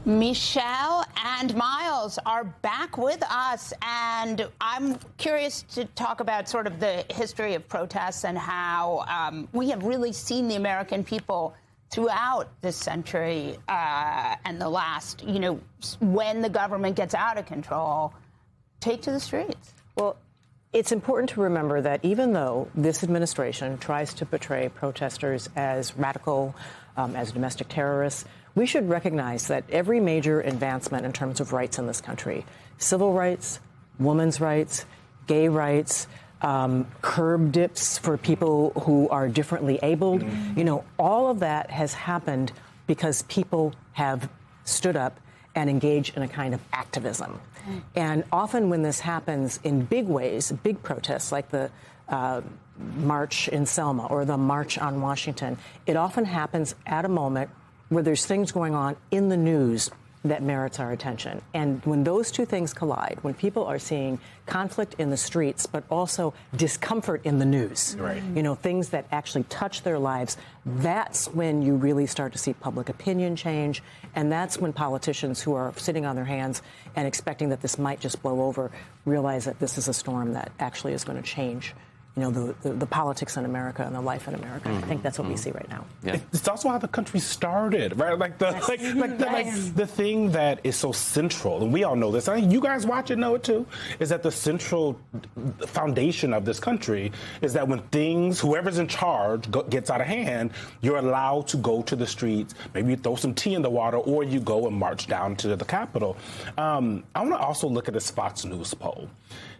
Michelle and Miles are back with us, and I'm curious to talk about sort of the history of protests and how we have really seen the American people throughout this century and the last, when the government gets out of control, take to the streets. Well, it's important to remember that even though this administration tries to portray protesters as radical, as domestic terrorists, we should recognize that every major advancement in terms of rights in this country, civil rights, women's rights, gay rights, curb dips for people who are differently abled, all of that has happened because people have stood up and engaged in a kind of activism. And often when this happens in big ways, big protests like the March in Selma or the March on Washington, it often happens at a moment where there's things going on in the news that merits our attention. And when those two things collide, when people are seeing conflict in the streets, but also discomfort in the news, right, things that actually touch their lives, that's when you really start to see public opinion change. And that's when politicians who are sitting on their hands and expecting that this might just blow over realize that this is a storm that actually is going to change the politics in America and the life in America. I think that's what we see right now. Yeah. It's also how the country started, right? The thing that is so central, and we all know this, I think you guys watch it, know it too, is that the central foundation of this country is that when whoever's in charge gets out of hand, you're allowed to go to the streets, maybe you throw some tea in the water, or you go and march down to the Capitol. I want to also look at this Fox News poll.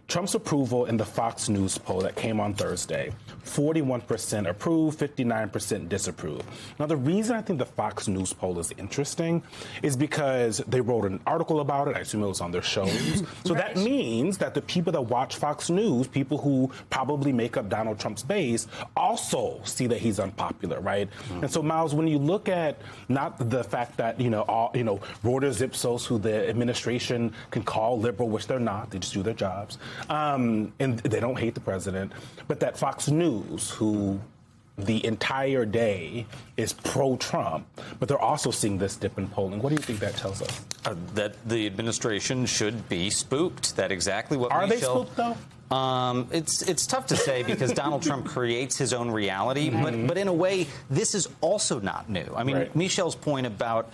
Trump's approval in the Fox News poll that came on Thursday, 41% approve, 59% disapprove. Now, the reason I think the Fox News poll is interesting is because they wrote an article about it. I assume it was on their shows. So that means that the people that watch Fox News, people who probably make up Donald Trump's base, also see that he's unpopular, right? And so, Miles, when you look at not the fact that, Reuters, Ipsos, who the administration can call liberal, which they're not, they just do their jobs, and they don't hate the president, but that Fox News, who the entire day is pro-Trump, but they're also seeing this dip in polling. What do you think that tells us? That the administration should be spooked. That exactly what Are they spooked, though? It's tough to say because Donald Trump creates his own reality, but in a way, this is also not new. I mean, right. Michelle's point about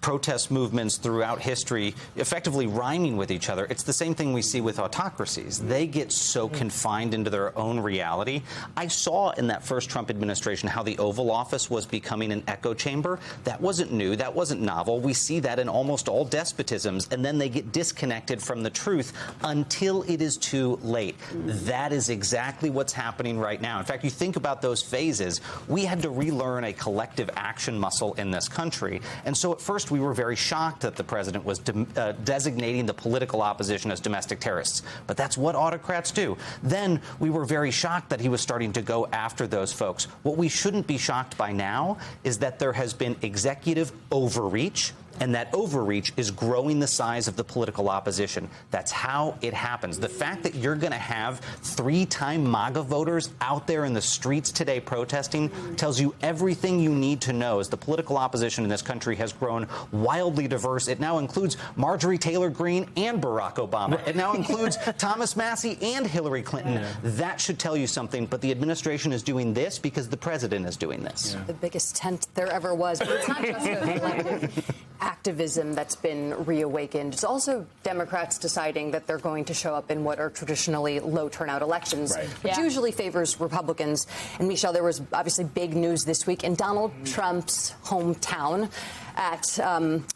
protest movements throughout history effectively rhyming with each other. It's the same thing we see with autocracies. They get so confined into their own reality. I saw in that first Trump administration how the Oval Office was becoming an echo chamber. That wasn't new. That wasn't novel. We see that in almost all despotisms, and then they get disconnected from the truth until it is too late. That is exactly what's happening right now. In fact, you think about those phases. We had to relearn a collective action muscle in this country. And so at first, we were very shocked that the president was designating the political opposition as domestic terrorists. But that's what autocrats do. Then we were very shocked that he was starting to go after those folks. What we shouldn't be shocked by now is that there has been executive overreach, and that overreach is growing the size of the political opposition. That's how it happens. The fact that you're going to have 3-time MAGA voters out there in the streets today protesting tells you everything you need to know as the political opposition in this country has grown wildly diverse. It now includes Marjorie Taylor Greene and Barack Obama. It now includes Thomas Massie and Hillary Clinton. Yeah. That should tell you something, but the administration is doing this because the president is doing this. Yeah. The biggest tent there ever was. But it's not just a collective activism that's been reawakened. It's also Democrats deciding that they're going to show up in what are traditionally low turnout elections, which usually favors Republicans. And Michelle, there was obviously big news this week in Donald Trump's hometown at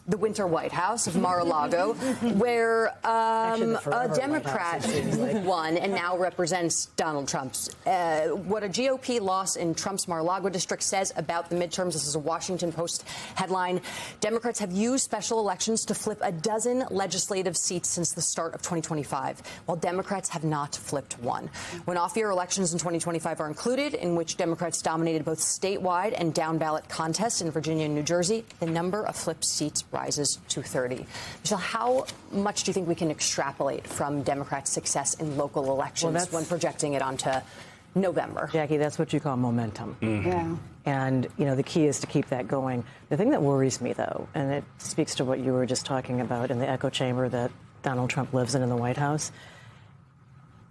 the Winter White House of Mar-a-Lago, where a Democrat won and now represents Donald Trump's. What a GOP loss in Trump's Mar-a-Lago district says about the midterms. This is a Washington Post headline. Democrats have used special elections to flip a dozen legislative seats since the start of 2025, while Democrats have not flipped one. When off-year elections in 2025 are included, in which Democrats dominated both statewide and down-ballot contests in Virginia and New Jersey, the number of flipped seats rises to 30. Michelle, how much do you think we can extrapolate from Democrats' success in local elections when projecting it onto November. Jackie, that's what you call momentum. Yeah. And, the key is to keep that going. The thing that worries me, though, and it speaks to what you were just talking about in the echo chamber that Donald Trump lives in the White House,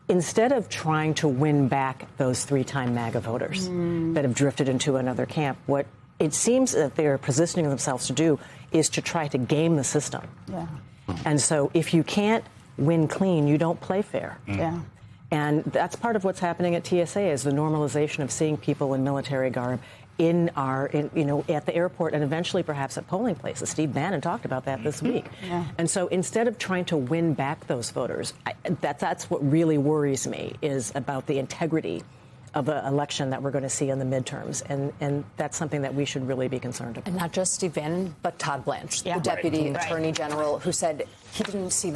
instead of trying to win back those 3-time MAGA voters that have drifted into another camp, what it seems that they're positioning themselves to do is to try to game the system. Yeah. And so if you can't win clean, you don't play fair. Yeah. And that's part of what's happening at TSA is the normalization of seeing people in military garb at the airport and eventually perhaps at polling places. Steve Bannon talked about that this week. Yeah. And so instead of trying to win back those voters, that's what really worries me is about the integrity of the election that we're going to see in the midterms. And that's something that we should really be concerned about. And not just Steve Bannon, but Todd Blanche, the Deputy Attorney General, who said he didn't see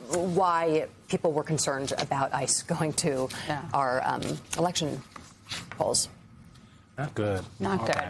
why people were concerned about ICE going to our election polls. Not good. Not good.